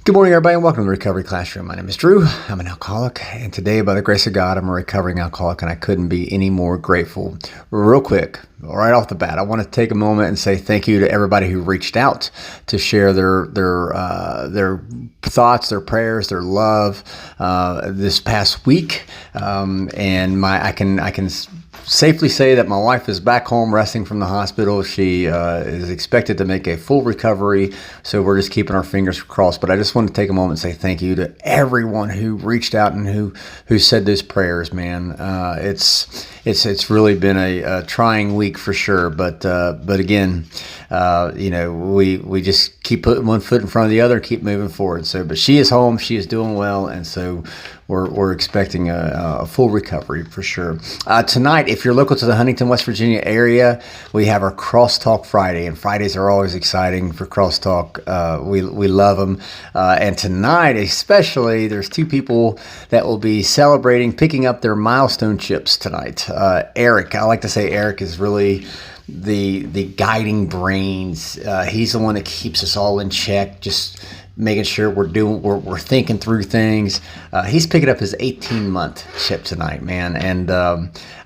Good morning, everybody, and welcome to the Recovery Classroom. My name is Drew. I'm an alcoholic, and today, by the grace of God, I'm a recovering alcoholic, and I couldn't be any more grateful. Real quick, right off the bat, I want to take a moment and say thank you to everybody who reached out to share their thoughts, their prayers, their love this past week. I can safely say that my wife is back home resting from the hospital. She is expected to make a full recovery, so we're just keeping our fingers crossed. But I just want to take a moment and say thank you to everyone who reached out and who said those prayers, man. It's really been a trying week for sure. But again, we just keep putting one foot in front of the other and keep moving forward. But she is home, she is doing well, and so we're expecting a full recovery for sure. Tonight, if you're local to the Huntington, West Virginia area, we have our Crosstalk Friday, and Fridays are always exciting for Crosstalk. We love them. And tonight, especially, there's two people that will be picking up their milestone chips tonight. Eric, I like to say Eric is really the guiding brains. He's the one that keeps us all in check, just making sure we're thinking through things. He's picking up his 18-month chip tonight, man. And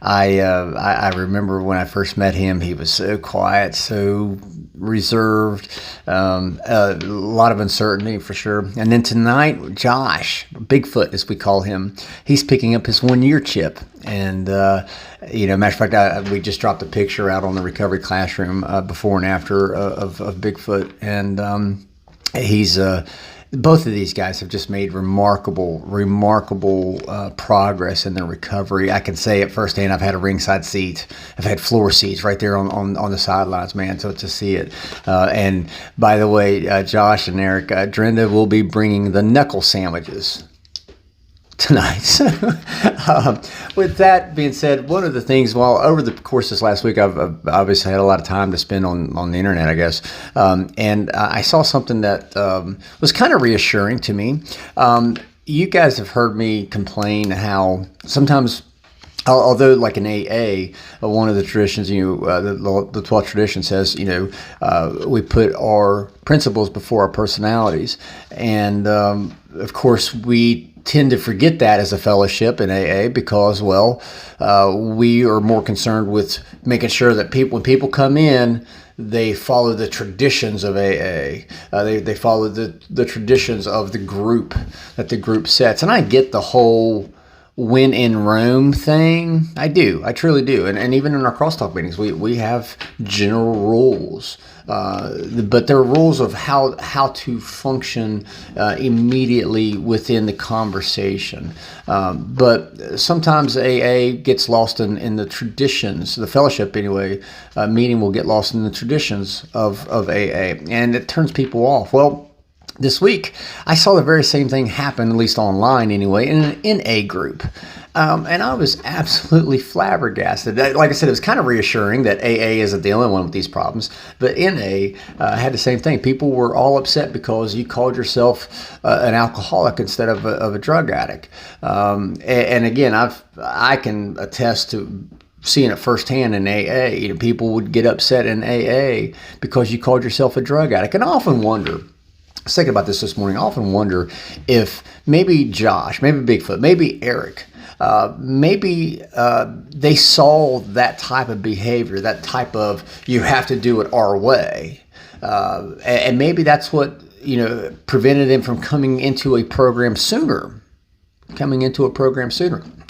I remember when I first met him, he was so quiet, so reserved, a lot of uncertainty for sure. And then tonight, Josh, Bigfoot as we call him, he's picking up his 1-year chip. And matter of fact, we just dropped a picture out on the Recovery Classroom before and after of Bigfoot, and he's both of these guys have just made remarkable progress in their recovery. I can say it firsthand. I've had a ringside seat. I've had floor seats right there on the sidelines, man, so to see it. And by the way, Josh and Eric, Drenda will be bringing the knuckle sandwiches tonight. So, with that being said, one of the things, over the course of this last week, I've obviously had a lot of time to spend on the internet, I guess, and I saw something that was kind of reassuring to me. You guys have heard me complain how sometimes, although like in AA, one of the traditions, the 12 tradition says, we put our principles before our personalities, and of course we tend to forget that as a fellowship in AA because, we are more concerned with making sure that when people come in, they follow the traditions of AA. They follow the traditions of the group that the group sets. And I get the whole when in Rome thing. I do. I truly do. And even in our crosstalk meetings, we have general rules. But there are rules of how to function immediately within the conversation. But sometimes AA gets lost in the traditions. The fellowship, anyway, meeting will get lost in the traditions of AA. And it turns people off. Well, this week, I saw the very same thing happen, at least online anyway, in an NA group. And I was absolutely flabbergasted. Like I said, it was kind of reassuring that AA isn't the only one with these problems. But NA had the same thing. People were all upset because you called yourself an alcoholic instead of a drug addict. And again, I can attest to seeing it firsthand in AA. People would get upset in AA because you called yourself a drug addict. And I often wonder, I was thinking about this morning, I often wonder if maybe Josh, maybe Bigfoot, maybe Eric, maybe they saw that type of behavior, that type of you have to do it our way. And maybe that's what, prevented them from coming into a program sooner.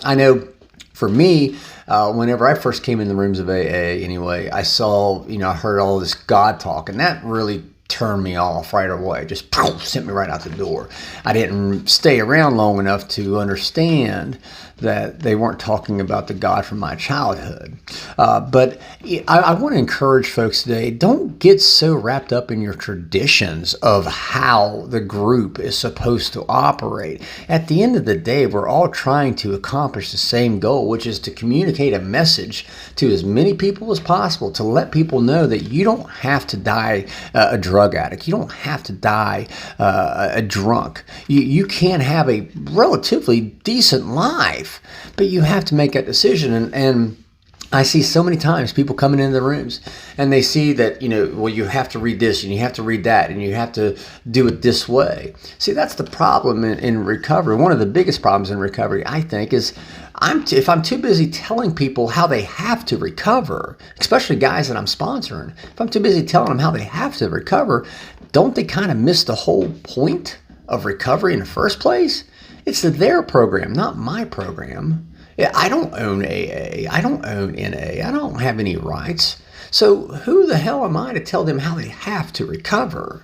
I know for me, whenever I first came in the rooms of AA anyway, I saw, I heard all this God talk, and that really turned me off right away. Just sent me right out the door. I didn't stay around long enough to understand that they weren't talking about the God from my childhood. But I want to encourage folks today, don't get so wrapped up in your traditions of how the group is supposed to operate. At the end of the day, we're all trying to accomplish the same goal, which is to communicate a message to as many people as possible, to let people know that you don't have to die a drug addict. You don't have to die a drunk. You can have a relatively decent life, but you have to make that decision. And I see so many times people coming into the rooms and they see that, well, you have to read this and you have to read that and you have to do it this way. See, that's the problem in recovery. One of the biggest problems in recovery, I think, is if I'm too busy telling people how they have to recover, especially guys that I'm sponsoring, if I'm too busy telling them how they have to recover, don't they kind of miss the whole point of recovery in the first place? It's their program, not my program. Yeah, I don't own AA. I don't own NA. I don't have any rights. So who the hell am I to tell them how they have to recover?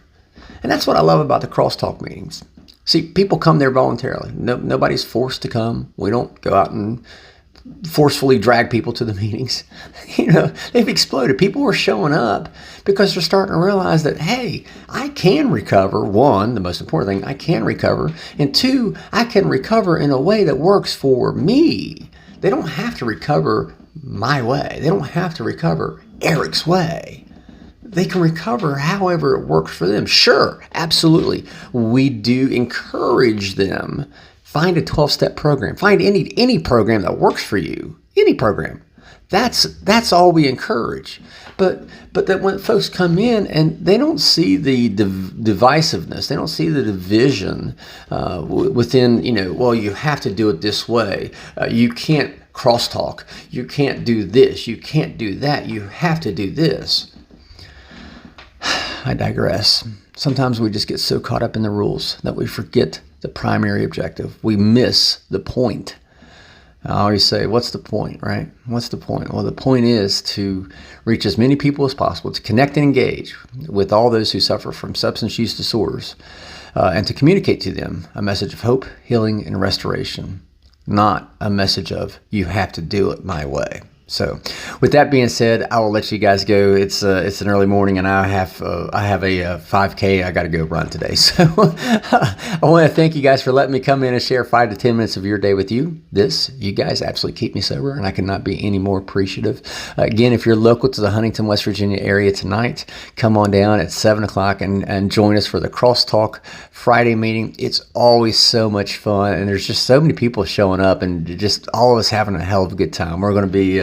And that's what I love about the crosstalk meetings. See, people come there voluntarily. Nobody's forced to come. We don't go out and forcefully drag people to the meetings. They've exploded. People are showing up because they're starting to realize that, hey, I can recover. One, the most important thing, I can recover. And two, I can recover in a way that works for me. They don't have to recover my way. They don't have to recover Eric's way. They can recover however it works for them. Sure, absolutely. We do encourage them. Find a 12-step program. Find any program that works for you. Any program. That's all we encourage. But that when folks come in and they don't see the divisiveness, they don't see the division within, well, you have to do it this way. You can't crosstalk. You can't do this. You can't do that. You have to do this. I digress. Sometimes we just get so caught up in the rules that we forget the primary objective. We miss the point. I always say, what's the point, right? What's the point? Well, the point is to reach as many people as possible, to connect and engage with all those who suffer from substance use disorders, and to communicate to them a message of hope, healing, and restoration, not a message of, you have to do it my way. So with that being said, I will let you guys go. It's an early morning and I have a 5K I got to go run today. So I want to thank you guys for letting me come in and share 5 to 10 minutes of your day with you. You guys absolutely keep me sober, and I cannot be any more appreciative. Again, if you're local to the Huntington, West Virginia area tonight, come on down at 7 o'clock and join us for the Crosstalk Friday meeting. It's always so much fun, and there's just so many people showing up and just all of us having a hell of a good time. We're going to be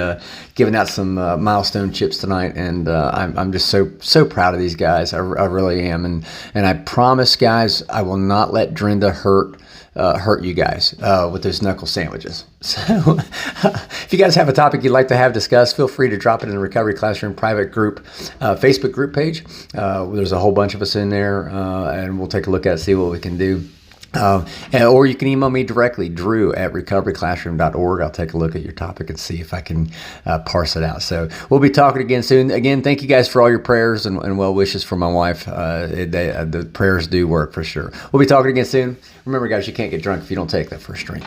giving out some milestone chips tonight, and I'm just so proud of these guys. I really am, and I promise, guys, I will not let Drinda hurt you guys with those knuckle sandwiches. So if you guys have a topic you'd like to have discussed, feel free to drop it in the Recovery Classroom private group Facebook group page. There's a whole bunch of us in there, and we'll take a look at it, see what we can do. Or you can email me directly, drew@recoveryclassroom.org. I'll take a look at your topic and see if I can parse it out. So we'll be talking again soon. Again, thank you guys for all your prayers and well wishes for my wife. The prayers do work for sure. We'll be talking again soon. Remember, guys, you can't get drunk if you don't take that first drink.